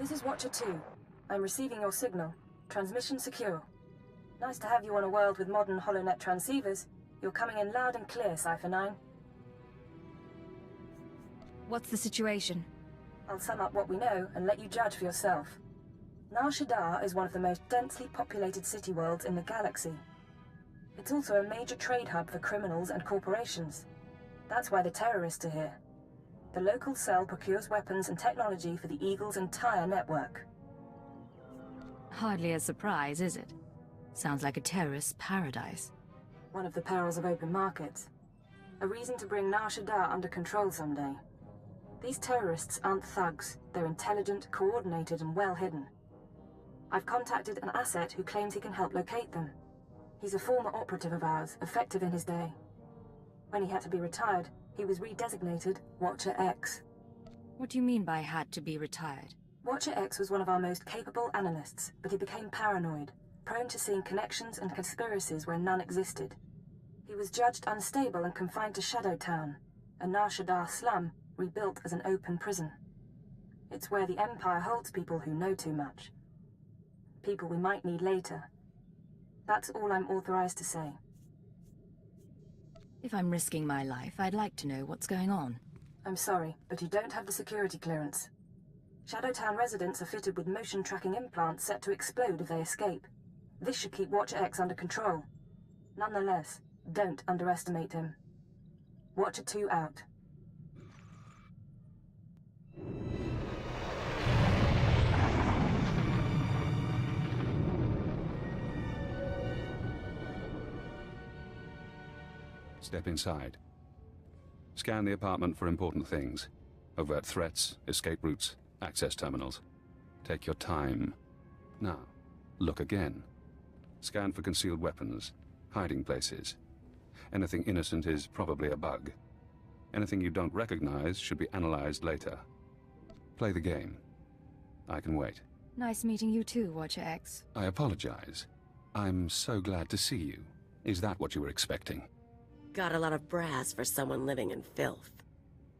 This is Watcher 2. I'm receiving your signal. Transmission secure. Nice to have you on a world with modern HoloNet transceivers. You're coming in loud and clear, Cypher 9. What's the situation? I'll sum up what we know and let you judge for yourself. Shaddaa is one of the most densely populated city worlds in the galaxy. It's also a major trade hub for criminals and corporations. That's why the terrorists are here. The local cell procures weapons and technology for the Eagle's entire network. Hardly a surprise, is it? Sounds like a terrorist paradise. One of the perils of open markets. A reason to bring Shaddaa under control someday. These terrorists aren't thugs. They're intelligent, coordinated, and well hidden. I've contacted an asset who claims he can help locate them. He's a former operative of ours, effective in his day. When he had to be retired, he was redesignated Watcher X. What do you mean by had to be retired? Watcher X was one of our most capable analysts, but he became paranoid, prone to seeing connections and conspiracies where none existed. He was judged unstable and confined to Shadow Town, a Shaddaa slum rebuilt as an open prison. It's where the Empire holds people who know too much. People we might need later. That's all I'm authorized to say. If I'm risking my life, I'd like to know what's going on. I'm sorry, but you don't have the security clearance. Shadowtown residents are fitted with motion tracking implants set to explode if they escape. This should keep Watcher X under control. Nonetheless, don't underestimate him. Watcher 2 out. Step inside. Scan the apartment for important things. Overt threats, escape routes, access terminals. Take your time. Now, look again. Scan for concealed weapons, hiding places. Anything innocent is probably a bug. Anything you don't recognize should be analyzed later. Play the game. I can wait. Nice meeting you too, Watcher X. I apologize. I'm so glad to see you. Is that what you were expecting? Got a lot of brass for someone living in filth.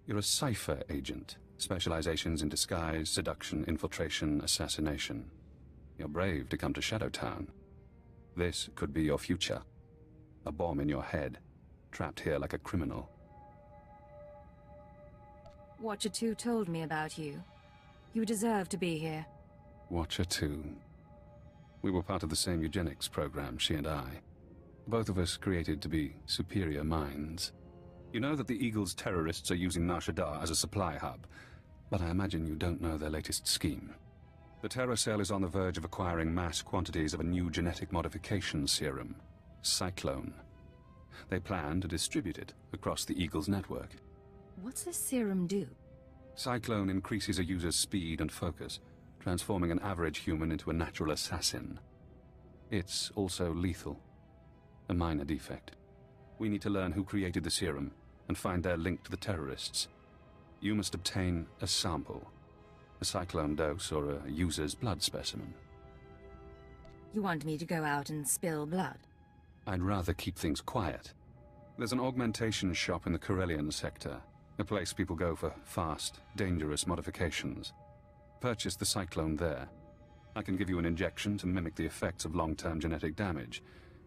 You're a cipher agent. Specializations in disguise, seduction, infiltration, assassination. You're brave to come to Shadowtown. This could be your future. A bomb in your head, trapped here like a criminal. Watcher 2 told me about you. You deserve to be here. Watcher 2. We were part of the same eugenics program, she and I. Both of us created to be superior minds. You know that the Eagle's terrorists are using Shaddaa as a supply hub, but I imagine you don't know their latest scheme. The Terror Cell is on the verge of acquiring mass quantities of a new genetic modification serum, Cyclone. They plan to distribute it across the Eagle's network. What's this serum do? Cyclone increases a user's speed and focus, transforming an average human into a natural assassin. It's also lethal. A minor defect. We need to learn who created the serum and find their link to the terrorists. You must obtain a sample. A cyclone dose or a user's blood specimen. You want me to go out and spill blood? I'd rather keep things quiet. There's an augmentation shop in the Corellian sector, a place people go for fast, dangerous modifications. Purchase the cyclone there. I can give you an injection to mimic the effects of long-term genetic damage.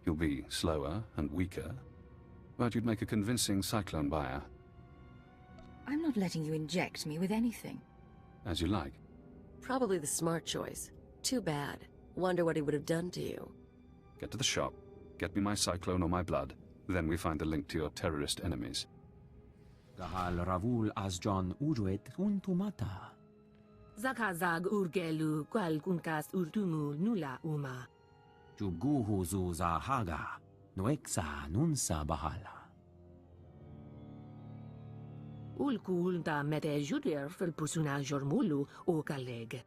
You'll be slower and weaker, but you'd make a convincing cyclone buyer. I'm not letting you inject me with anything. As you like. Probably the smart choice. Too bad. Wonder what he would have done to you. Get to the shop, get me my cyclone or my blood, then we find the link to your terrorist enemies. Gahal Ravul Asjon Uruet Untumata. Zakazag urgelu qual kunkas urtumu nula uma. Juguhu Zuza Haga, Noexa Nunsa Bahala. Ulkul da mete judir fil pusuna jormulu o kaleg.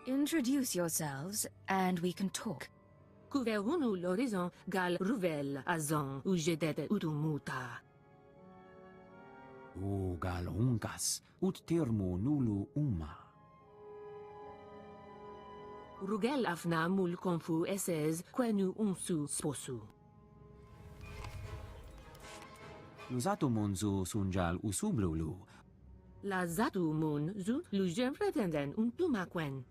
Introduce yourselves, and we can talk. Kuverunu l'horizon gal ruvel azon ujedet utumuta. U gal unkas, ut termu nulu uma. Rugel afna mul konfu esez quenu unsu sposu. Luzato Monzu Sunjal Usublulu. La zatu mun zu lujem pretenden un tumakwen.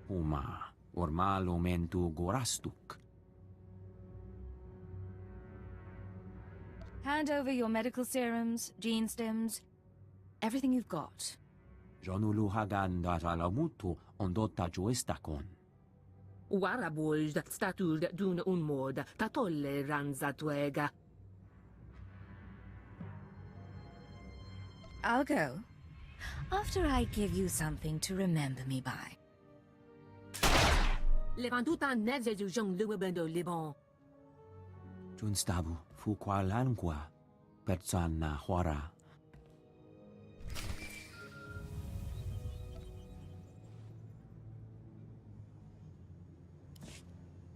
Uma, ormal omentu gorastuk. Hand over your medical serums, gene stems, everything you've got. Jonulu hagan datalamutu ondotta joestakon. Waraboj dat statul dun un mod, tatolle ranzatuega. I'll go. After I give you something to remember me by. Levantuta neze du jong luebendo libon. Junstabu fukwa langua. Perzana huara.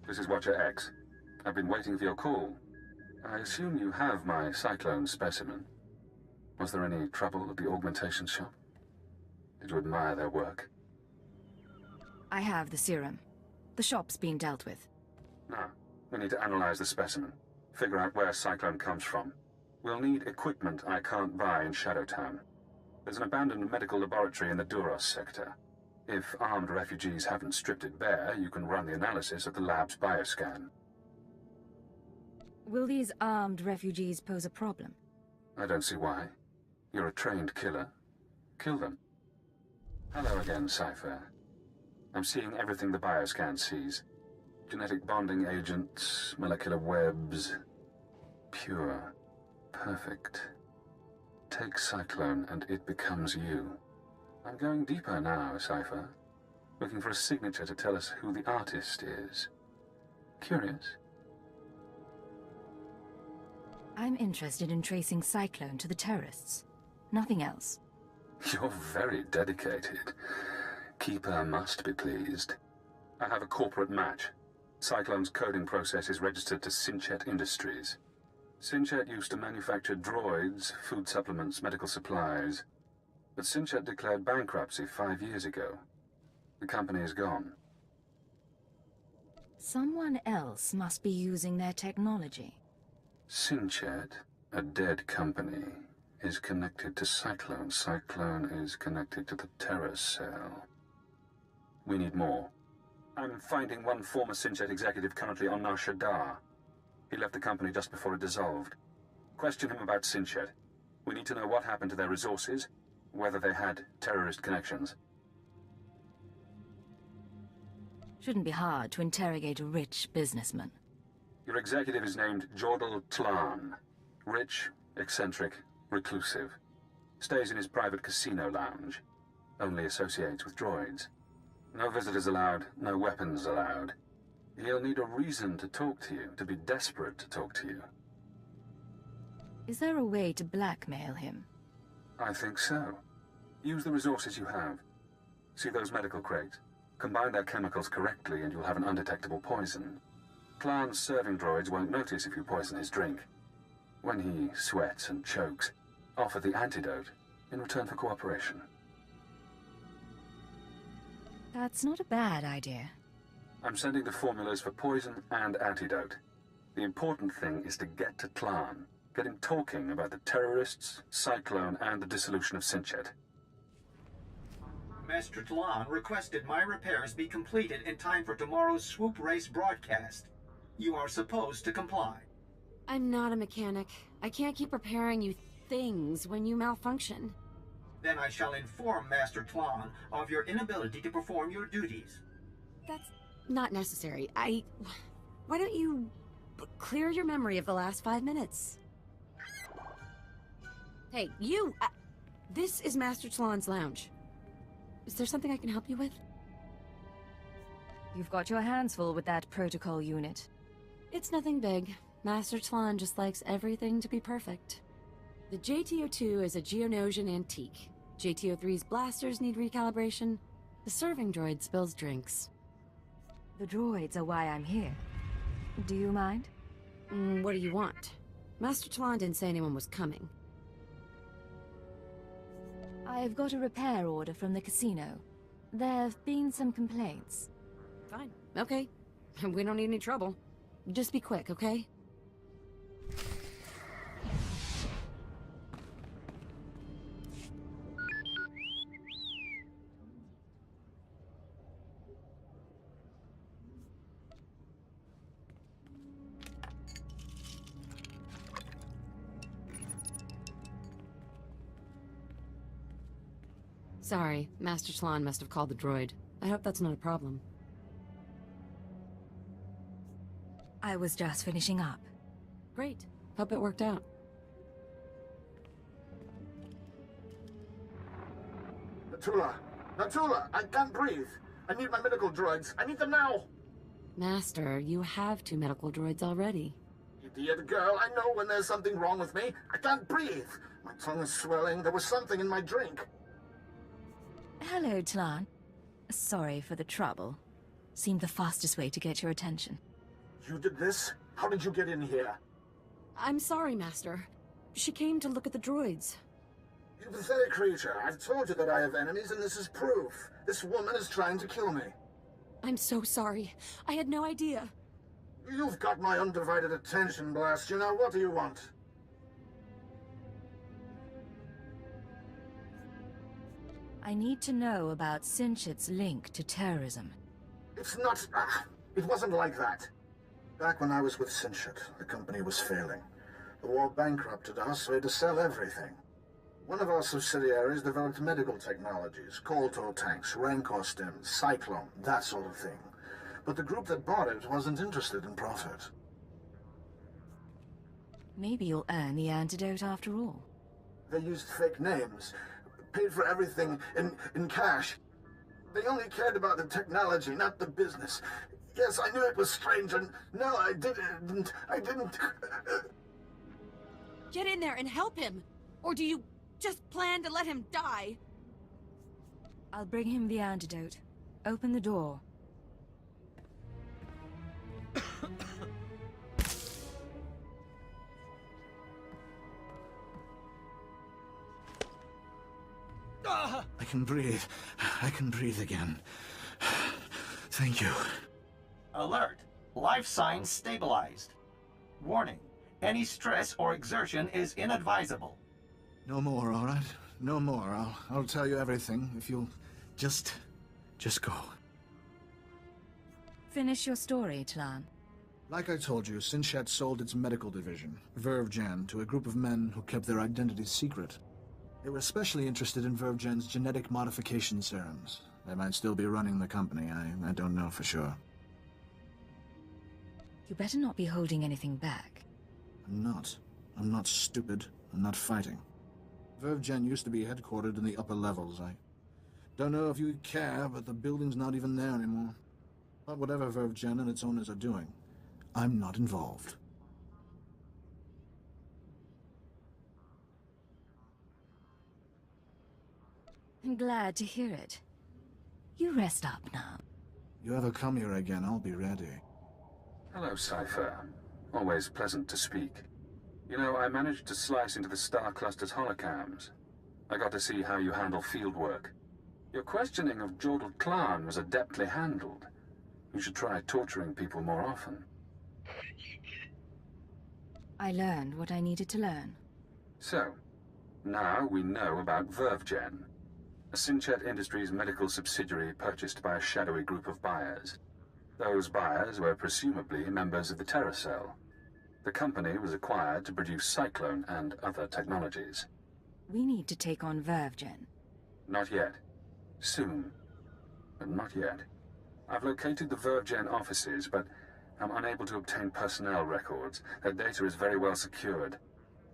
This is Watcher X. I've been waiting for your call. I assume you have my cyclone specimen. Was there any trouble at the augmentation shop? Did you admire their work? I have the serum. The shop's been dealt with. Now, we need to analyze the specimen. Figure out where Cyclone comes from. We'll need equipment I can't buy in Shadowtown. There's an abandoned medical laboratory in the Duros sector. If armed refugees haven't stripped it bare, you can run the analysis of the lab's bioscan. Will these armed refugees pose a problem? I don't see why. You're a trained killer. Kill them. Hello again, Cypher. I'm seeing everything the bioscan sees. Genetic bonding agents, molecular webs. Pure. Perfect. Take Cyclone and it becomes you. I'm going deeper now, Cypher. Looking for a signature to tell us who the artist is. Curious? I'm interested in tracing Cyclone to the terrorists. Nothing else. You're very dedicated. Keeper must be pleased. I have a corporate match. Cyclone's coding process is registered to Synchet Industries. Synchet used to manufacture droids, food supplements, medical supplies. But Synchet declared bankruptcy 5 years ago. The company is gone. Someone else must be using their technology. Synchet, a dead company, is connected to Cyclone. Cyclone is connected to the terror cell. We need more. I'm finding one former Synchet executive currently on shaddaa. He left the company just before it dissolved. Question him about Synchet. We need to know what happened to their resources, whether they had terrorist connections. Shouldn't be hard to interrogate a rich businessman. Your executive is named Jordal Tlan. Rich, eccentric, reclusive. Stays in his private casino lounge. Only associates with droids. No visitors allowed, no weapons allowed. He'll need a reason to talk to you, to be desperate to talk to you. Is there a way to blackmail him? I think so. Use the resources you have. See those medical crates? Combine their chemicals correctly and you'll have an undetectable poison. Tlan's serving droids won't notice if you poison his drink. When he sweats and chokes, offer the antidote in return for cooperation. That's not a bad idea. I'm sending the formulas for poison and antidote. The important thing is to get to Tlan. Get him talking about the terrorists, Cyclone, and the dissolution of Synchet. Master Tlan requested my repairs be completed in time for tomorrow's swoop race broadcast. You are supposed to comply. I'm not a mechanic. I can't keep repairing you things when you malfunction. Then I shall inform Master Tlan of your inability to perform your duties. That's not necessary. Why don't you clear your memory of the last 5 minutes? Hey, you! This is Master Tlan's lounge. Is there something I can help you with? You've got your hands full with that protocol unit. It's nothing big. Master Tlan just likes everything to be perfect. The JTO2 is a Geonosian antique. JTO3's blasters need recalibration. The serving droid spills drinks. The droids are why I'm here. Do you mind? What do you want? Master Tlan didn't say anyone was coming. I've got a repair order from the casino. There've been some complaints. Fine. Okay. We don't need any trouble. Just be quick, okay? Sorry, Master Talon must have called the droid. I hope that's not a problem. I was just finishing up. Great. Hope it worked out. Natula, I can't breathe. I need my medical droids. I need them now. Master, you have 2 medical droids already. Idiot girl, I know when there's something wrong with me. I can't breathe. My tongue is swelling. There was something in my drink. Hello, Talon. Sorry for the trouble. Seemed the fastest way to get your attention. You did this? How did you get in here? I'm sorry, Master. She came to look at the droids. You pathetic creature. I've told you that I have enemies, and this is proof. This woman is trying to kill me. I'm so sorry. I had no idea. You've got my undivided attention, blast you. Now, what do you want? I need to know about Sinchit's link to terrorism. It's not... it wasn't like that. Back when I was with Sinchit, the company was failing. The war bankrupted us, so we had to sell everything. One of our subsidiaries developed medical technologies, Kolto tanks, Rancor stems, Cyclone, that sort of thing. But the group that bought it wasn't interested in profit. Maybe you'll earn the antidote after all. They used fake names, paid for everything in cash. They only cared about the technology, not the business. Yes, I knew it was strange, and no, I didn't. Get in there and help him! Or do you just plan to let him die? I'll bring him the antidote. Open the door. I can breathe. I can breathe again. Thank you. Alert. Life signs stabilized. Warning. Any stress or exertion is inadvisable. No more, all right? No more. I'll tell you everything if you'll just go. Finish your story, Talon. Like I told you, Sinchat sold its medical division, Vervjan, to a group of men who kept their identities secret. They were especially interested in Vervjan's genetic modification serums. They might still be running the company. I don't know for sure. You better not be holding anything back. I'm not. I'm not stupid. I'm not fighting. Vervjan used to be headquartered in the upper levels. I don't know if you care, but the building's not even there anymore. But whatever Vervjan and its owners are doing, I'm not involved. I'm glad to hear it. You rest up now. You ever come here again, I'll be ready. Hello, Cypher. Always pleasant to speak. You know, I managed to slice into the Star Cluster's holocams. I got to see how you handle field work. Your questioning of Jordal Klan was adeptly handled. You should try torturing people more often. I learned what I needed to learn. So, now we know about Vervjan, a Sinchat Industries medical subsidiary purchased by a shadowy group of buyers. Those buyers were presumably members of the Terror Cell. The company was acquired to produce Cyclone and other technologies. We need to take on Vervjan. Not yet. Soon. But not yet. I've located the Vervjan offices, but I'm unable to obtain personnel records. Their data is very well secured.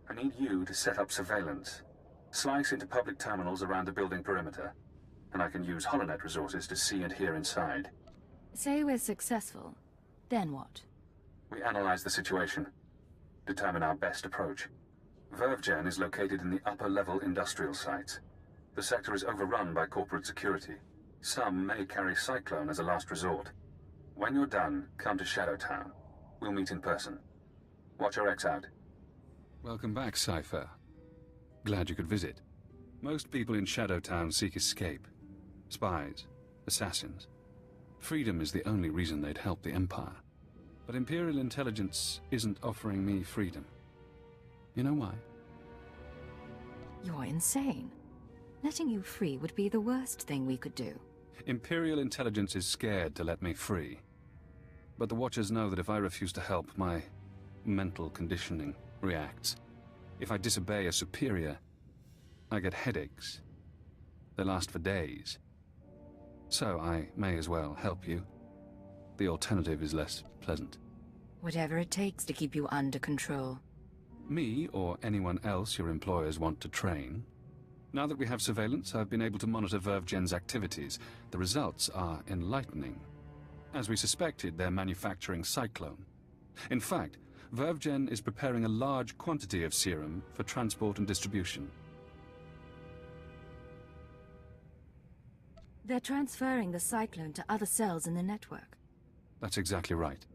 I need you to set up surveillance. Slice into public terminals around the building perimeter, and I can use HoloNet resources to see and hear inside. Say we're successful. Then what? We analyze the situation, determine our best approach. Vervjan is located in the upper-level industrial sites. The sector is overrun by corporate security. Some may carry Cyclone as a last resort. When you're done, come to Shadowtown. We'll meet in person. Watch your X out. Welcome back, Cypher. Glad you could visit. Most people in Shadowtown seek escape. Spies, assassins. Freedom is the only reason they'd help the Empire. But Imperial intelligence isn't offering me freedom. You know why? You're insane. Letting you free would be the worst thing we could do. Imperial intelligence is scared to let me free. But the Watchers know that if I refuse to help, my mental conditioning reacts. If I disobey a superior, I get headaches. They last for days. So I may as well help you. The alternative is less pleasant. Whatever it takes to keep you under control. Me, or anyone else your employers want to train. Now that we have surveillance, I've been able to monitor VerveGen's activities. The results are enlightening. As we suspected, they're manufacturing Cyclone. In fact, VerveGen is preparing a large quantity of serum for transport and distribution. They're transferring the Cyclone to other cells in the network. That's exactly right.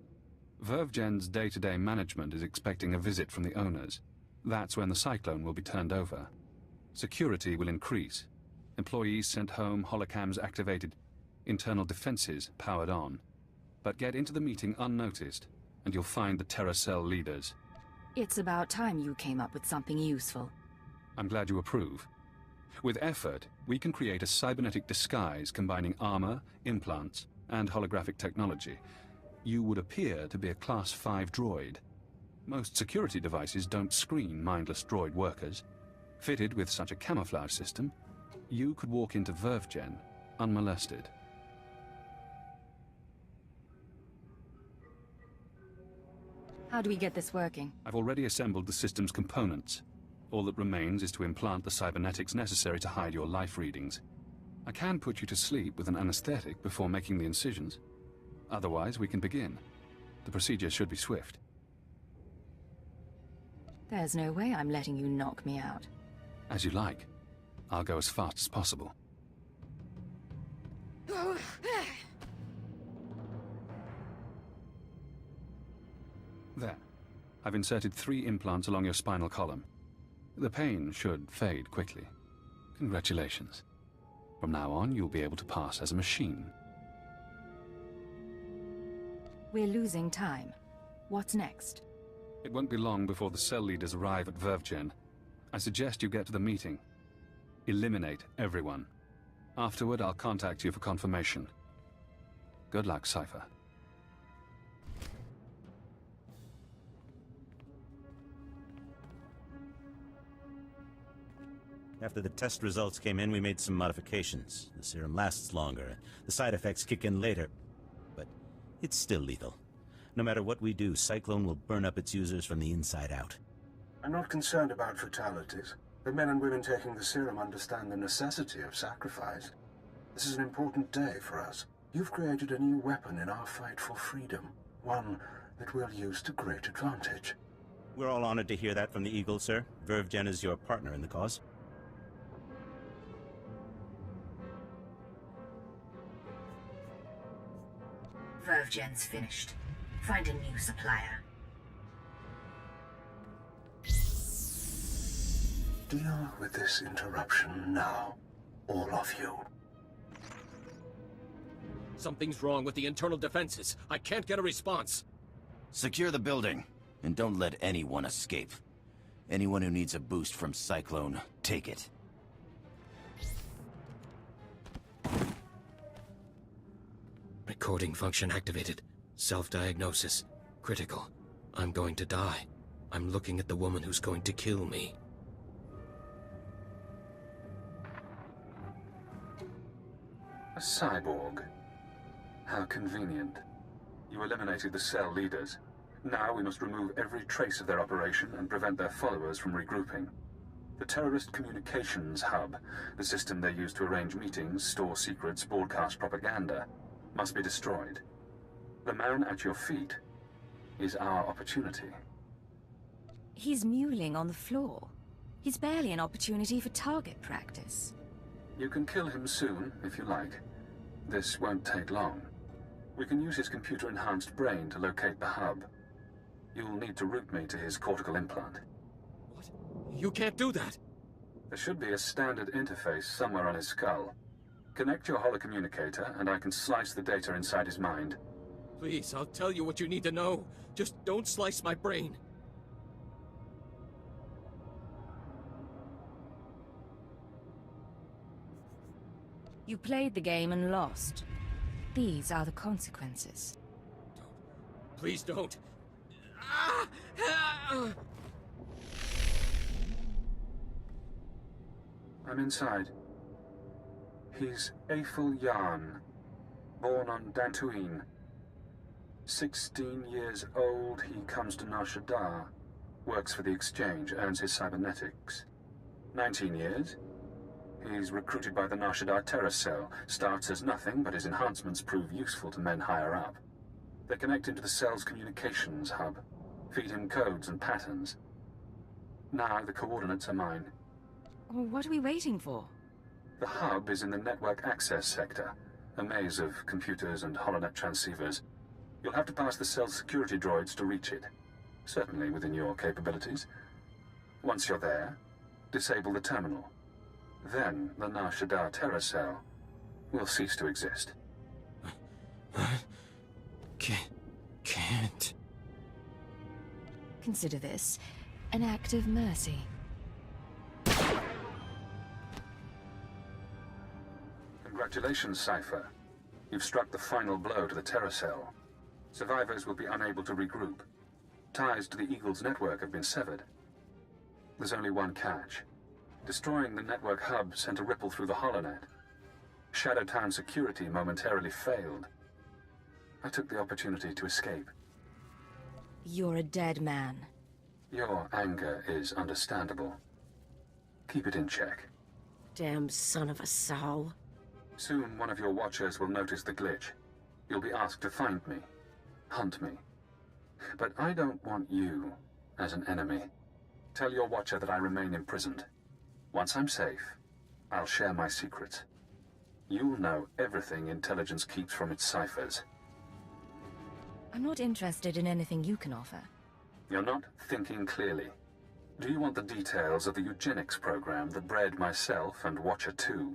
VerveGen's day-to-day management is expecting a visit from the owners. That's when the Cyclone will be turned over. Security will increase. Employees sent home, holocams activated, internal defenses powered on. But get into the meeting unnoticed, and you'll find the Terra Cell leaders. It's about time you came up with something useful. I'm glad you approve. With effort, we can create a cybernetic disguise combining armor, implants, and holographic technology. You would appear to be a Class 5 droid. Most security devices don't screen mindless droid workers. Fitted with such a camouflage system, you could walk into VerveGen unmolested. How do we get this working? I've already assembled the system's components. All that remains is to implant the cybernetics necessary to hide your life readings. I can put you to sleep with an anesthetic before making the incisions. Otherwise, we can begin. The procedure should be swift. There's no way I'm letting you knock me out. As you like. I'll go as fast as possible. There. I've inserted 3 implants along your spinal column. The pain should fade quickly. Congratulations. From now on, you'll be able to pass as a machine. We're losing time. What's next? It won't be long before the cell leaders arrive at VerveGen. I suggest you get to the meeting. Eliminate everyone. Afterward, I'll contact you for confirmation. Good luck, Cypher. After the test results came in, we made some modifications. The serum lasts longer. The side effects kick in later. But it's still lethal. No matter what we do, Cyclone will burn up its users from the inside out. I'm not concerned about fatalities. The men and women taking the serum understand the necessity of sacrifice. This is an important day for us. You've created a new weapon in our fight for freedom. One that we'll use to great advantage. We're all honored to hear that from the Eagle, sir. VerveGen is your partner in the cause. VerveGen's finished. Find a new supplier. Deal with this interruption now. All of you. Something's wrong with the internal defenses. I can't get a response. Secure the building, and don't let anyone escape. Anyone who needs a boost from Cyclone, take it. Recording function activated. Self-diagnosis. Critical. I'm going to die. I'm looking at the woman who's going to kill me. A cyborg. How convenient. You eliminated the cell leaders. Now we must remove every trace of their operation and prevent their followers from regrouping. The terrorist communications hub, the system they use to arrange meetings, store secrets, broadcast propaganda, must be destroyed. The man at your feet is our opportunity. He's mewling on the floor. He's barely an opportunity for target practice. You can kill him soon, if you like. This won't take long. We can use his computer-enhanced brain to locate the hub. You'll need to route me to his cortical implant. What? You can't do that! There should be a standard interface somewhere on his skull. Connect your holocommunicator, and I can slice the data inside his mind. Please, I'll tell you what you need to know. Just don't slice my brain. You played the game and lost. These are the consequences. Don't. Please don't. I'm inside. He's Aethel Yarn, born on Dantooine. 16 years old, he comes to Shaddaa, works for the Exchange, earns his cybernetics. 19 years, he's recruited by the Shaddaa Terror Cell, starts as nothing, but his enhancements prove useful to men higher up. They connect him to the cell's communications hub, feed him codes and patterns. Now the coordinates are mine. What are we waiting for? The hub is in the network access sector, a maze of computers and holonet transceivers. You'll have to pass the cell's security droids to reach it, certainly within your capabilities. Once you're there, disable the terminal. Then the Shaddaa Terror Cell will cease to exist. Can't. Consider this an act of mercy. Congratulations, Cypher. You've struck the final blow to the Terror Cell. Survivors will be unable to regroup. Ties to the Eagle's network have been severed. There's only one catch. Destroying the network hub sent a ripple through the holonet. Shadowtown security momentarily failed. I took the opportunity to escape. You're a dead man. Your anger is understandable. Keep it in check. Damn son of a sow. Soon one of your watchers will notice the glitch. You'll be asked to find me, hunt me. But I don't want you as an enemy. Tell your watcher that I remain imprisoned. Once I'm safe, I'll share my secrets. You'll know everything intelligence keeps from its ciphers. I'm not interested in anything you can offer. You're not thinking clearly. Do you want the details of the eugenics program that bred myself and Watcher 2?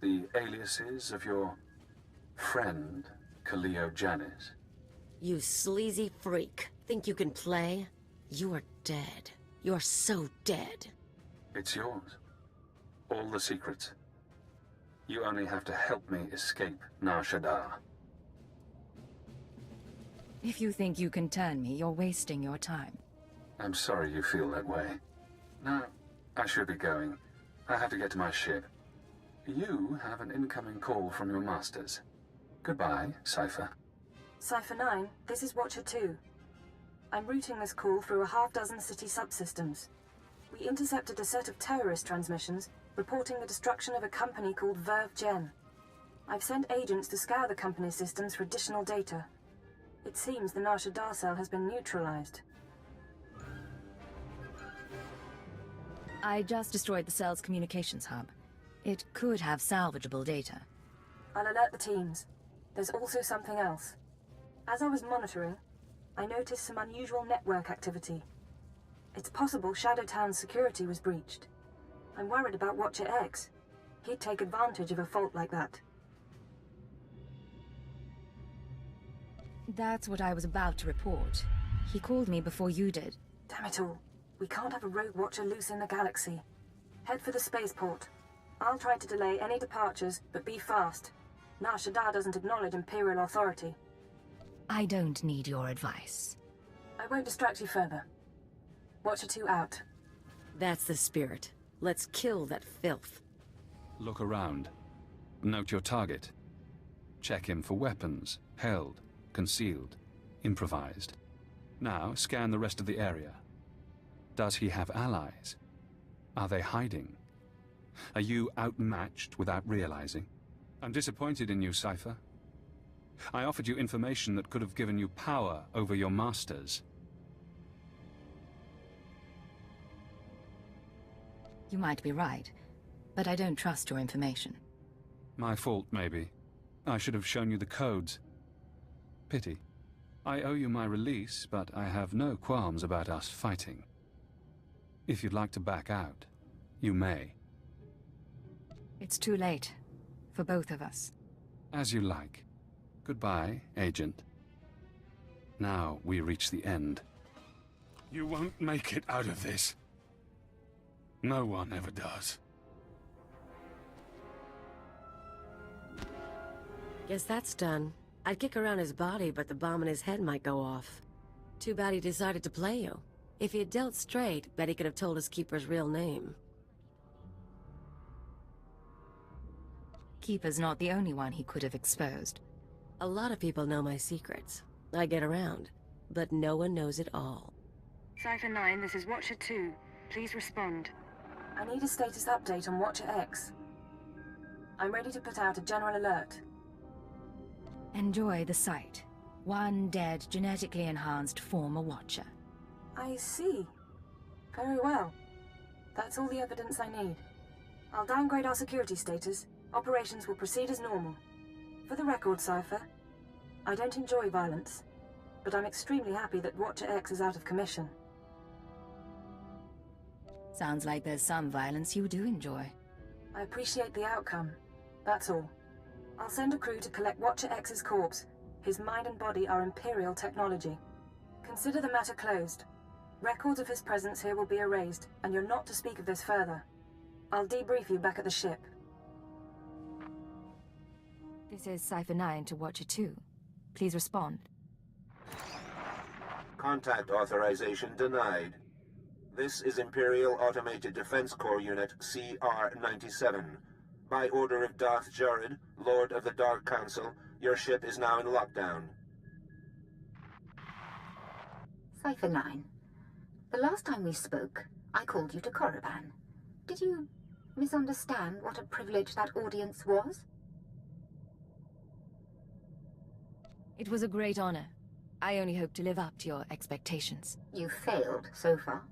The aliases of your friend, Kaleo Janis? You sleazy freak. Think you can play? You're dead. You're so dead. It's yours. All the secrets. You only have to help me escape Shaddaa. If you think you can turn me, you're wasting your time. I'm sorry you feel that way. Now, I should be going. I have to get to my ship. You have an incoming call from your masters. Goodbye, Cypher. Cypher 9, this is Watcher 2. I'm routing this call through a half-dozen city subsystems. We intercepted a set of terrorist transmissions reporting the destruction of a company called Verve Gen. I've sent agents to scour the company's systems for additional data. It seems the Shaddaa cell has been neutralized. I just destroyed the cell's communications hub. It could have salvageable data. I'll alert the teams. There's also something else. As I was monitoring, I noticed some unusual network activity. It's possible Shadowtown's security was breached. I'm worried about Watcher X. He'd take advantage of a fault like that. That's what I was about to report. He called me before you did. Damn it all. We can't have a rogue Watcher loose in the galaxy. Head for the spaceport. I'll try to delay any departures, but be fast. Shaddaa doesn't acknowledge Imperial authority. I don't need your advice. I won't distract you further. Watcher 2 out. That's the spirit. Let's kill that filth. Look around. Note your target. Check him for weapons, held, concealed, improvised. Now scan the rest of the area. Does he have allies? Are they hiding? Are you outmatched without realizing? I'm disappointed in you, Cypher. I offered you information that could have given you power over your masters. You might be right, but I don't trust your information. My fault, maybe. I should have shown you the codes. Pity. I owe you my release, but I have no qualms about us fighting. If you'd like to back out, you may. It's too late. For both of us. As you like. Goodbye, Agent. Now we reach the end. You won't make it out of this. No one ever does. Guess that's done. I'd kick around his body, but the bomb in his head might go off. Too bad he decided to play you. If he had dealt straight, bet he could have told his keeper's real name. Keeper's not the only one he could have exposed. A lot of people know my secrets. I get around, but no one knows it all. Cypher 9, this is Watcher 2. Please respond. I need a status update on Watcher X. I'm ready to put out a general alert. Enjoy the sight. One dead, genetically enhanced former Watcher. I see. Very well. That's all the evidence I need. I'll downgrade our security status. Operations will proceed as normal. For the record, Cypher, I don't enjoy violence, but I'm extremely happy that Watcher X is out of commission. Sounds like there's some violence you do enjoy. I appreciate the outcome. That's all. I'll send a crew to collect Watcher X's corpse. His mind and body are Imperial technology. Consider the matter closed. Records of his presence here will be erased, and you're not to speak of this further. I'll debrief you back at the ship. This is Cypher 9 to Watcher 2. Please respond. Contact authorization denied. This is Imperial Automated Defense Corps Unit CR-97. By order of Darth Jared, Lord of the Dark Council, your ship is now in lockdown. Cypher 9. The last time we spoke, I called you to Korriban. Did you misunderstand what a privilege that audience was? It was a great honor. I only hope to live up to your expectations. You failed so far.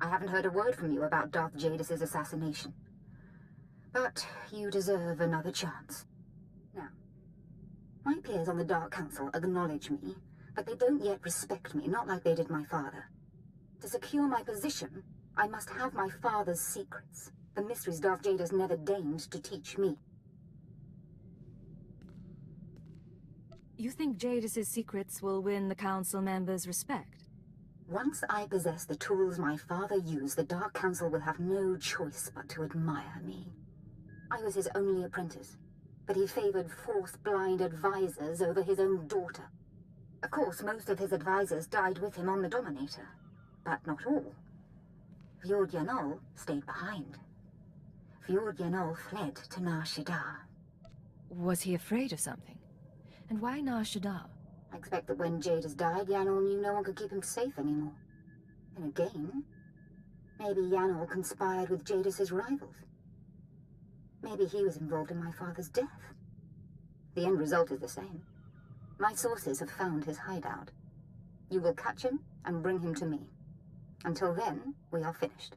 I haven't heard a word from you about Darth Jadis' assassination. But you deserve another chance. Now, my peers on the Dark Council acknowledge me, but they don't yet respect me, not like they did my father. To secure my position, I must have my father's secrets, the mysteries Darth Jadis never deigned to teach me. You think Jadis' secrets will win the Council members' respect? Once I possess the tools my father used, the Dark Council will have no choice but to admire me. I was his only apprentice, but he favored Force-blind advisors over his own daughter. Of course, most of his advisors died with him on the Dominator, but not all. Fjord Yanol stayed behind. Fjord Yanol fled to Nar Shaddaa. Was he afraid of something? And why Nar Shaddaa? I expect that when Jadis died, Yanol knew no one could keep him safe anymore. And again, maybe Yanol conspired with Jadis' rivals. Maybe he was involved in my father's death. The end result is the same. My sources have found his hideout. You will catch him and bring him to me. Until then, we are finished.